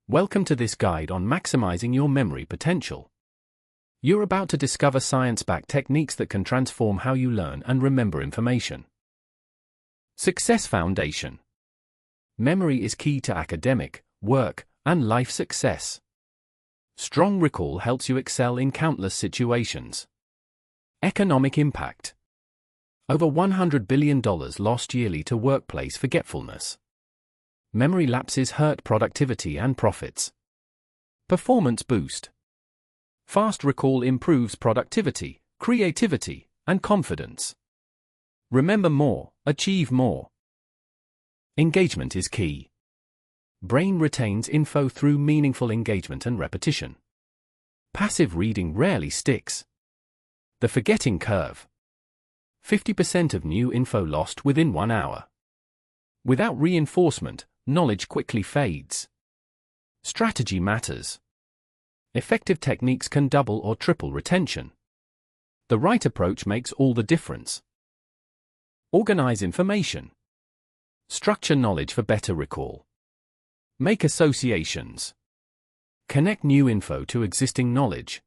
Welcome to this guide on maximizing your memory potential. You're about to discover science-backed techniques that can transform how you learn and remember information. Success Foundation. Memory is key to academic, work, and life success. Strong recall helps you excel in countless situations. Economic impact. Over $100 billion lost yearly to workplace forgetfulness. Memory lapses hurt productivity and profits. Performance boost. Fast recall improves productivity, creativity, and confidence. Remember more, achieve more. Engagement is key. Brain retains info through meaningful engagement and repetition. Passive reading rarely sticks. The forgetting curve. 50% of new info lost within 1 hour. Without reinforcement, knowledge quickly fades. Strategy matters. Effective techniques can double or triple retention. The right approach makes all the difference. Organize information. Structure knowledge for better recall. Make associations. Connect new info to existing knowledge.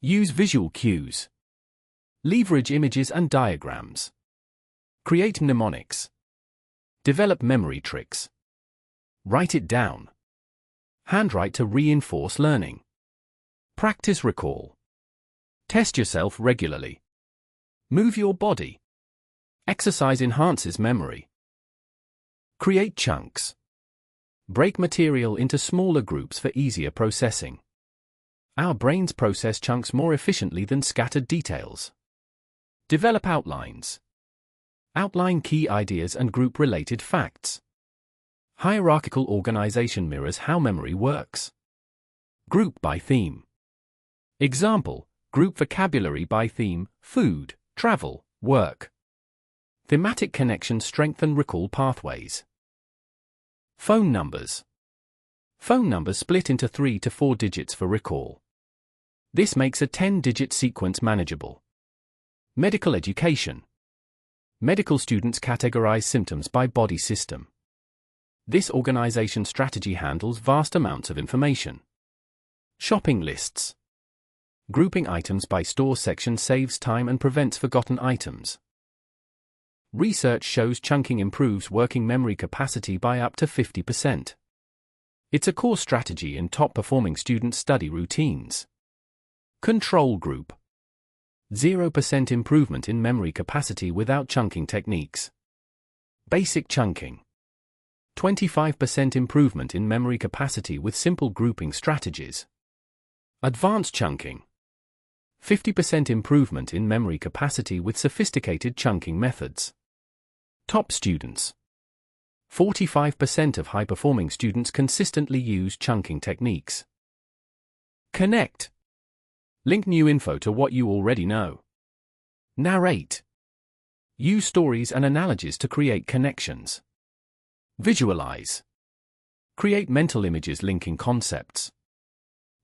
Use visual cues. Leverage images and diagrams. Create mnemonics. Develop memory tricks. Write it down. Handwrite to reinforce learning. Practice recall. Test yourself regularly. Move your body. Exercise enhances memory. Create chunks. Break material into smaller groups for easier processing. Our brains process chunks more efficiently than scattered details. Develop outlines. Outline key ideas and group-related facts. Hierarchical organization mirrors how memory works. Group by theme. Example: group vocabulary by theme: food, travel, work. Thematic connections strengthen recall pathways. Phone numbers. Phone numbers split into 3 to 4 digits for recall. This makes a 10-digit sequence manageable. Medical education. Medical students categorize symptoms by body system. This organization strategy handles vast amounts of information. Shopping lists. Grouping items by store section saves time and prevents forgotten items. Research shows chunking improves working memory capacity by up to 50%. It's a core strategy in top-performing student study routines. Control group. 0% improvement in memory capacity without chunking techniques. Basic chunking. 25% improvement in memory capacity with simple grouping strategies. Advanced chunking. 50% improvement in memory capacity with sophisticated chunking methods. Top students. 45% of high-performing students consistently use chunking techniques. Connect. Link new info to what you already know. Narrate. Use stories and analogies to create connections. Visualize. Create mental images linking concepts.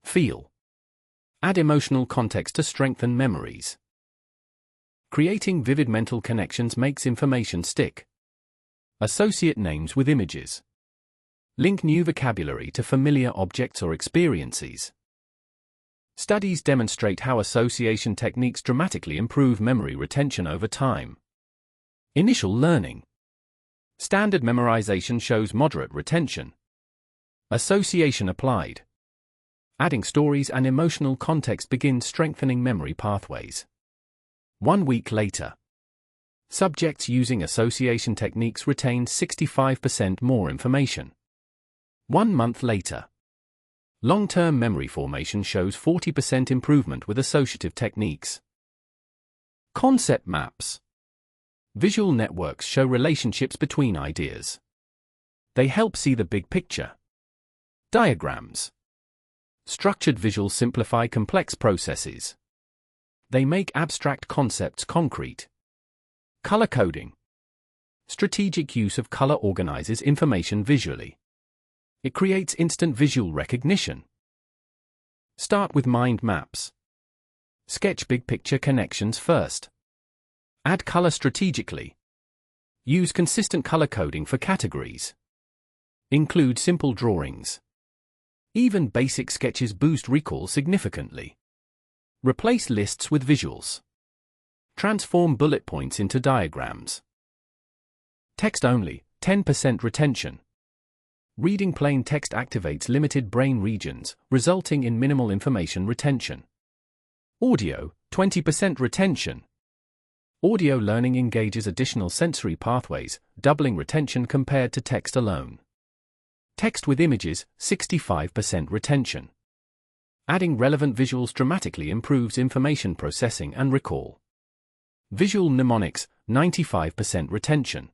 Feel. Add emotional context to strengthen memories. Creating vivid mental connections makes information stick. Associate names with images. Link new vocabulary to familiar objects or experiences. Studies demonstrate how association techniques dramatically improve memory retention over time. Initial learning. Standard memorization shows moderate retention. Association applied. Adding stories and emotional context begins strengthening memory pathways. 1 week later. Subjects using association techniques retain 65% more information. 1 month later. Long-term memory formation shows 40% improvement with associative techniques. Concept maps. Visual networks show relationships between ideas. They help see the big picture. Diagrams. Structured visuals simplify complex processes. They make abstract concepts concrete. Color coding. Strategic use of color organizes information visually. It creates instant visual recognition. Start with mind maps. Sketch big picture connections first. Add color strategically. Use consistent color coding for categories. Include simple drawings. Even basic sketches boost recall significantly. Replace lists with visuals. Transform bullet points into diagrams. Text only, 10% retention. Reading plain text activates limited brain regions, resulting in minimal information retention. Audio, 20% retention. Audio learning engages additional sensory pathways, doubling retention compared to text alone. Text with images, 65% retention. Adding relevant visuals dramatically improves information processing and recall. Visual mnemonics, 95% retention.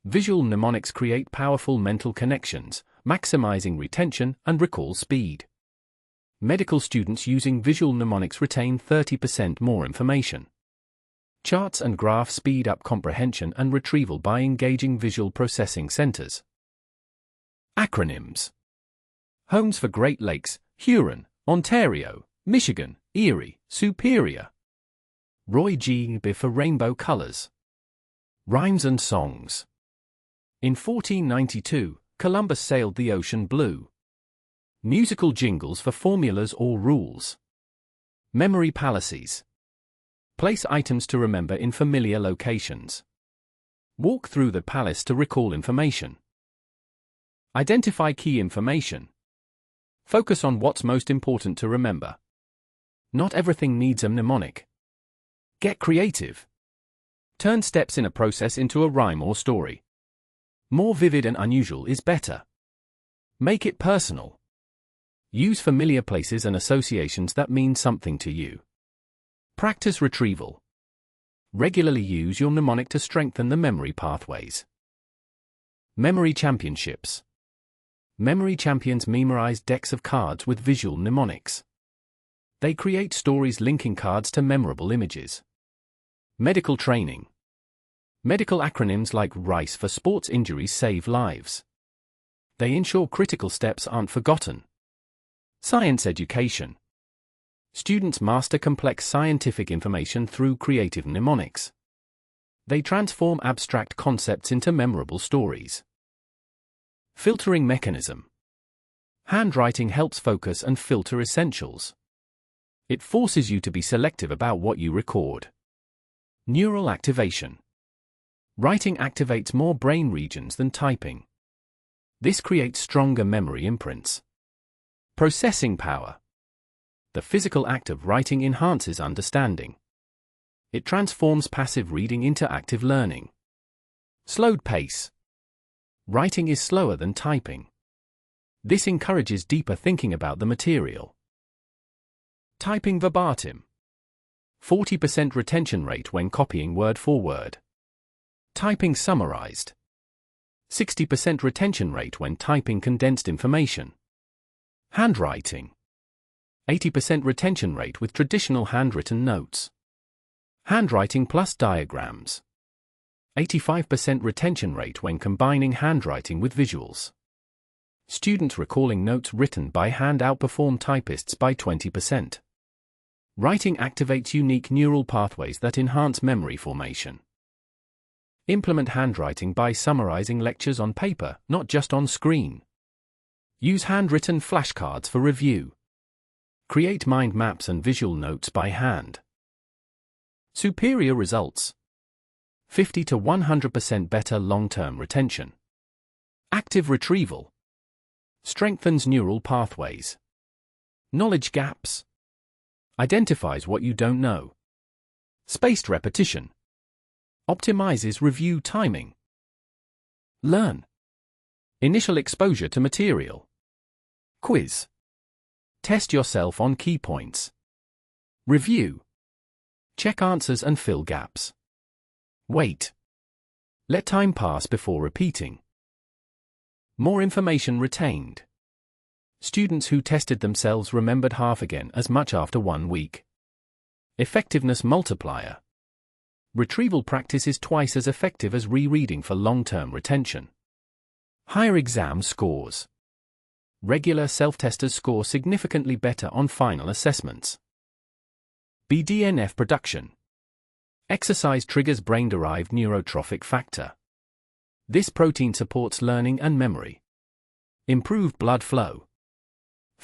Visual mnemonics create powerful mental connections, maximizing retention and recall speed. Medical students using visual mnemonics retain 30% more information. Charts and graphs speed up comprehension and retrieval by engaging visual processing centers. Acronyms. Homes for Great Lakes, Huron, Ontario, Michigan, Erie, Superior. Roy G. B for Rainbow Colors. Rhymes and songs. In 1492, Columbus sailed the ocean blue. Musical jingles for formulas or rules. Memory palaces. Place items to remember in familiar locations. Walk through the palace to recall information. Identify key information. Focus on what's most important to remember. Not everything needs a mnemonic. Get creative. Turn steps in a process into a rhyme or story. More vivid and unusual is better. Make it personal. Use familiar places and associations that mean something to you. Practice retrieval. Regularly use your mnemonic to strengthen the memory pathways. Memory championships. Memory champions memorize decks of cards with visual mnemonics. They create stories linking cards to memorable images. Medical training. Medical acronyms like RICE for sports injuries save lives. They ensure critical steps aren't forgotten. Science education. Students master complex scientific information through creative mnemonics. They transform abstract concepts into memorable stories. Filtering mechanism. Handwriting helps focus and filter essentials. It forces you to be selective about what you record. Neural activation. Writing activates more brain regions than typing. This creates stronger memory imprints. Processing power. The physical act of writing enhances understanding. It transforms passive reading into active learning. Slowed pace. Writing is slower than typing. This encourages deeper thinking about the material. Typing verbatim. 40% retention rate when copying word for word. Typing summarized. 60% retention rate when typing condensed information. Handwriting. 80% retention rate with traditional handwritten notes. Handwriting plus diagrams. 85% retention rate when combining handwriting with visuals. Students recalling notes written by hand outperform typists by 20%. Writing activates unique neural pathways that enhance memory formation. Implement handwriting by summarizing lectures on paper, not just on screen. Use handwritten flashcards for review. Create mind maps and visual notes by hand. Superior results. 50 to 100% better long-term retention. Active retrieval. Strengthens neural pathways. Knowledge gaps. Identifies what you don't know. Spaced repetition. Optimizes review timing. Learn. Initial exposure to material. Quiz. Test yourself on key points. Review. Check answers and fill gaps. Wait. Let time pass before repeating. More information retained. Students who tested themselves remembered half again as much after 1 week. Effectiveness multiplier. Retrieval practice is twice as effective as rereading for long-term retention. Higher exam scores. Regular self-testers score significantly better on final assessments. BDNF production. Exercise triggers brain-derived neurotrophic factor. This protein supports learning and memory. Improved blood flow.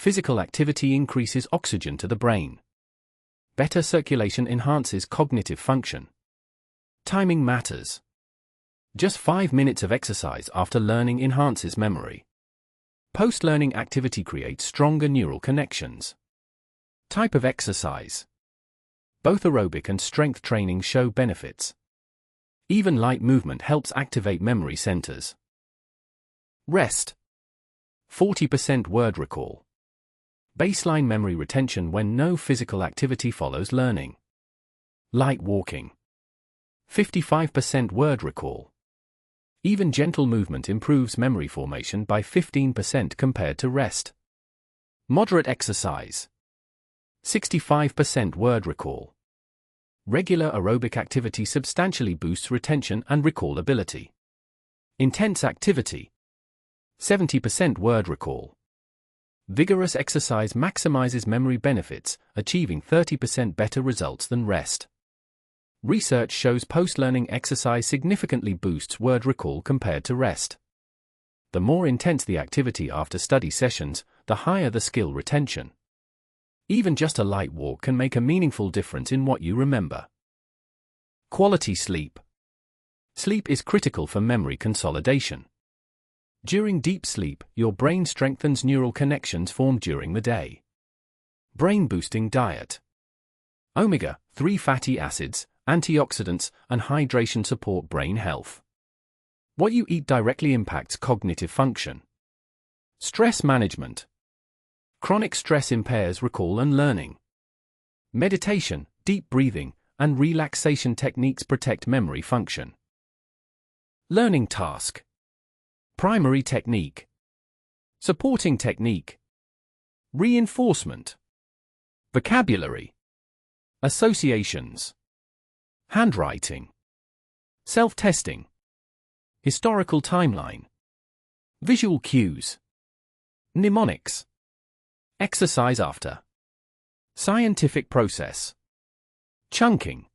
Physical activity increases oxygen to the brain. Better circulation enhances cognitive function. Timing matters. Just 5 minutes of exercise after learning enhances memory. Post-learning activity creates stronger neural connections. Type of exercise. Both aerobic and strength training show benefits. Even light movement helps activate memory centers. Rest. 40% word recall. Baseline memory retention when no physical activity follows learning. Light walking. 55% word recall. Even gentle movement improves memory formation by 15% compared to rest. Moderate exercise. 65% word recall. Regular aerobic activity substantially boosts retention and recall ability. Intense activity. 70% word recall. Vigorous exercise maximizes memory benefits, achieving 30% better results than rest. Research shows post-learning exercise significantly boosts word recall compared to rest. The more intense the activity after study sessions, the higher the skill retention. Even just a light walk can make a meaningful difference in what you remember. Quality sleep. Sleep is critical for memory consolidation. During deep sleep, your brain strengthens neural connections formed during the day. Brain-boosting diet. Omega-3 fatty acids, antioxidants, and hydration support brain health. What you eat directly impacts cognitive function. Stress management. Chronic stress impairs recall and learning. Meditation, deep breathing, and relaxation techniques protect memory function. Learning task. Primary technique. Supporting technique. Reinforcement. Vocabulary. Associations. Handwriting. Self-testing. Historical timeline. Visual cues. Mnemonics. Exercise after. Scientific process. Chunking.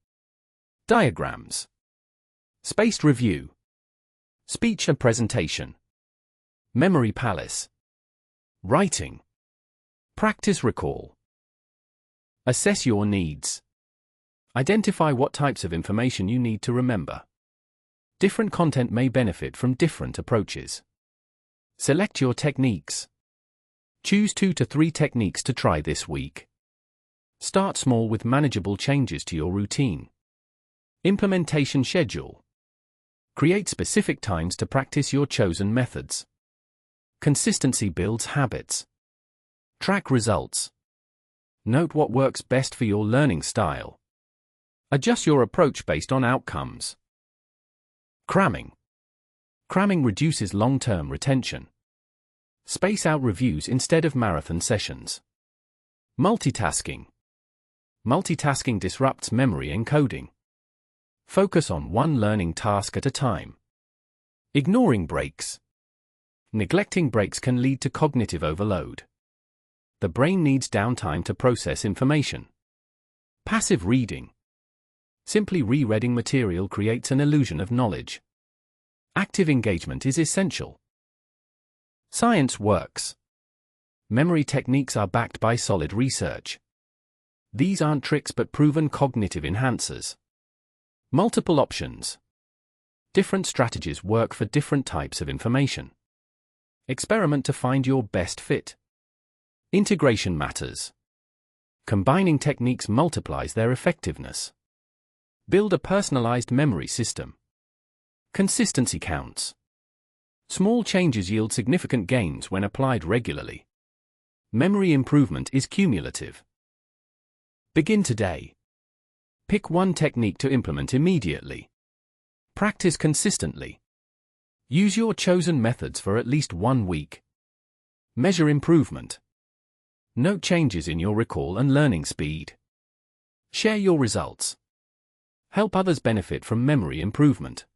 Diagrams. Spaced review. Speech and presentation. Memory palace. Writing. Practice recall. Assess your needs. Identify what types of information you need to remember. Different content may benefit from different approaches. Select your techniques. Choose 2 to 3 techniques to try this week. Start small with manageable changes to your routine. Implementation schedule. Create specific times to practice your chosen methods. Consistency builds habits. Track results. Note what works best for your learning style. Adjust your approach based on outcomes. Cramming. Cramming reduces long-term retention. Space out reviews instead of marathon sessions. Multitasking. Multitasking disrupts memory encoding. Focus on one learning task at a time. Ignoring breaks. Neglecting breaks can lead to cognitive overload. The brain needs downtime to process information. Passive reading. Simply rereading material creates an illusion of knowledge. Active engagement is essential. Science works. Memory techniques are backed by solid research. These aren't tricks but proven cognitive enhancers. Multiple options. Different strategies work for different types of information. Experiment to find your best fit. Integration matters. Combining techniques multiplies their effectiveness. Build a personalized memory system. Consistency counts. Small changes yield significant gains when applied regularly. Memory improvement is cumulative. Begin today. Pick one technique to implement immediately. Practice consistently. Use your chosen methods for at least 1 week. Measure improvement. Note changes in your recall and learning speed. Share your results. Help others benefit from memory improvement.